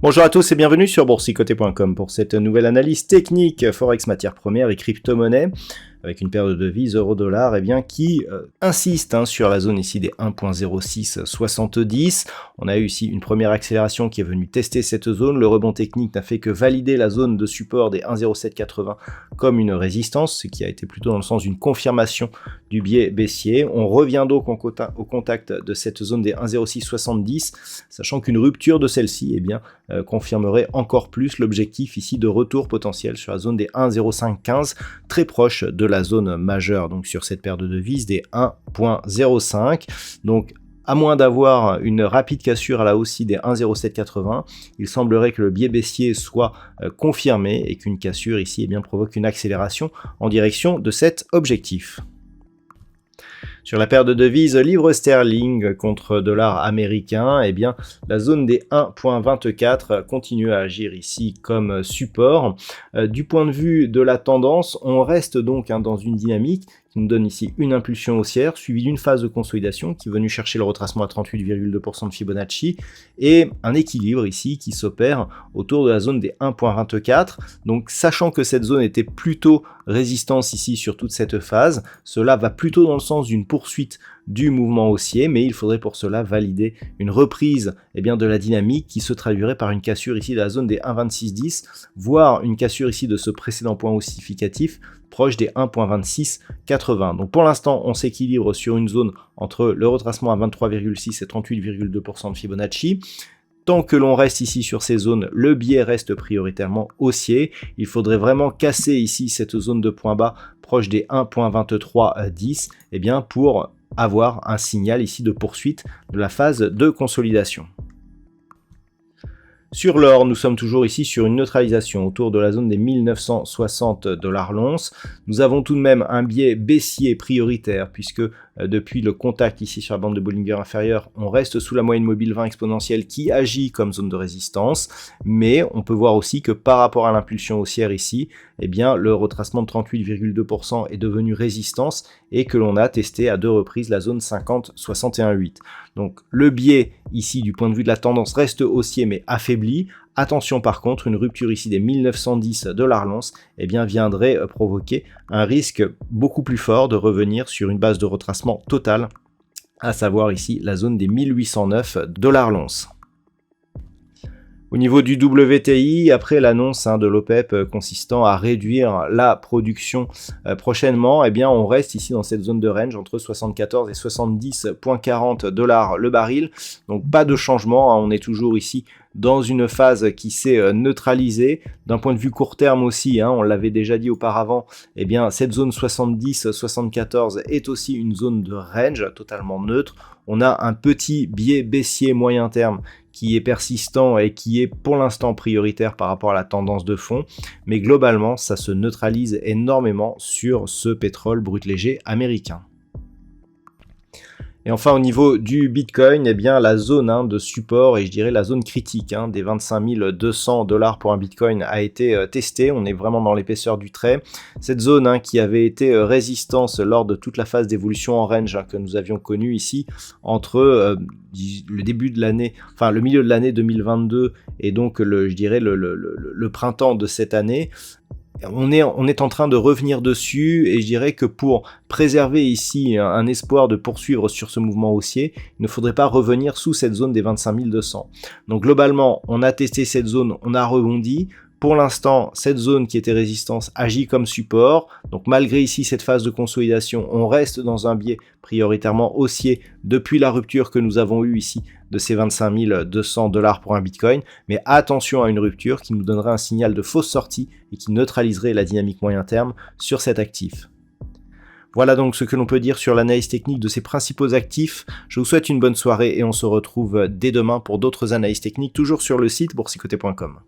Bonjour à tous et bienvenue sur boursicoté.com pour cette nouvelle analyse technique Forex matières premières et crypto-monnaies avec une paire de devises euro-dollar qui insiste sur la zone ici des 1.0670. On a eu ici une première accélération qui est venue tester cette zone. Le rebond technique n'a fait que valider la zone de support des 1.0780 comme une résistance, ce qui a été plutôt dans le sens d'une confirmation du biais baissier. On revient donc au contact de cette zone des 1.0670, sachant qu'une rupture de celle-ci confirmerait encore plus l'objectif ici de retour potentiel sur la zone des 1.0515, très proche de la zone majeure, donc sur cette paire de devises des 1.05. Donc à moins d'avoir une rapide cassure à la hausse des 1.0780, il semblerait que le biais baissier soit confirmé et qu'une cassure ici provoque une accélération en direction de cet objectif. Sur la paire de devises livre sterling contre dollar américain, la zone des 1.24 continue à agir ici comme support. Du point de vue de la tendance, on reste donc dans une dynamique qui nous donne ici une impulsion haussière, suivie d'une phase de consolidation qui est venue chercher le retracement à 38,2% de Fibonacci, et un équilibre ici qui s'opère autour de la zone des 1.24. Donc sachant que cette zone était plutôt résistance ici sur toute cette phase, cela va plutôt dans le sens d'une poursuite du mouvement haussier, mais il faudrait pour cela valider une reprise de la dynamique qui se traduirait par une cassure ici de la zone des 1.2610, voire une cassure ici de ce précédent point haussificatif proche des 1.2680. Donc pour l'instant, on s'équilibre sur une zone entre le retracement à 23,6 et 38,2% de Fibonacci. Tant que l'on reste ici sur ces zones, le biais reste prioritairement haussier. Il faudrait vraiment casser ici cette zone de point bas proche des 1.2310 pour avoir un signal ici de poursuite de la phase de consolidation. Sur l'or, nous sommes toujours ici sur une neutralisation autour de la zone des 1960 $ l'once. Nous avons tout de même un biais baissier prioritaire puisque depuis le contact ici sur la bande de Bollinger inférieure, on reste sous la moyenne mobile 20 exponentielle qui agit comme zone de résistance, mais on peut voir aussi que par rapport à l'impulsion haussière ici, le retracement de 38,2% est devenu résistance et que l'on a testé à deux reprises la zone 50-61,8. Donc le biais ici du point de vue de la tendance reste haussier mais affaibli. Attention par contre, une rupture ici des 1910 $ l'once viendrait provoquer un risque beaucoup plus fort de revenir sur une base de retracement totale, à savoir ici la zone des 1809 $ l'once. Au niveau du WTI, après l'annonce de l'OPEP consistant à réduire la production prochainement, on reste ici dans cette zone de range entre 74 et 70,40 $ le baril. Donc pas de changement, on est toujours ici dans une phase qui s'est neutralisée. D'un point de vue court terme aussi, on l'avait déjà dit auparavant, cette zone 70-74 est aussi une zone de range totalement neutre. On a un petit biais baissier moyen terme qui est persistant et qui est pour l'instant prioritaire par rapport à la tendance de fond, mais globalement ça se neutralise énormément sur ce pétrole brut léger américain. Et enfin au niveau du Bitcoin, la zone de support et je dirais la zone critique des 25 200 $ pour un Bitcoin a été testée. On est vraiment dans l'épaisseur du trait. Cette zone qui avait été résistance lors de toute la phase d'évolution en range que nous avions connue ici entre le début de l'année, enfin le milieu de l'année 2022 et donc le printemps de cette année. On est en train de revenir dessus et je dirais que pour préserver ici un espoir de poursuivre sur ce mouvement haussier, il ne faudrait pas revenir sous cette zone des 25 200. Donc globalement, on a testé cette zone, on a rebondi. Pour l'instant, cette zone qui était résistance agit comme support. Donc malgré ici cette phase de consolidation, on reste dans un biais prioritairement haussier depuis la rupture que nous avons eue ici de ces 25 200 $ pour un Bitcoin. Mais attention à une rupture qui nous donnerait un signal de fausse sortie et qui neutraliserait la dynamique moyen terme sur cet actif. Voilà donc ce que l'on peut dire sur l'analyse technique de ces principaux actifs. Je vous souhaite une bonne soirée et on se retrouve dès demain pour d'autres analyses techniques, toujours sur le site boursicoté.com.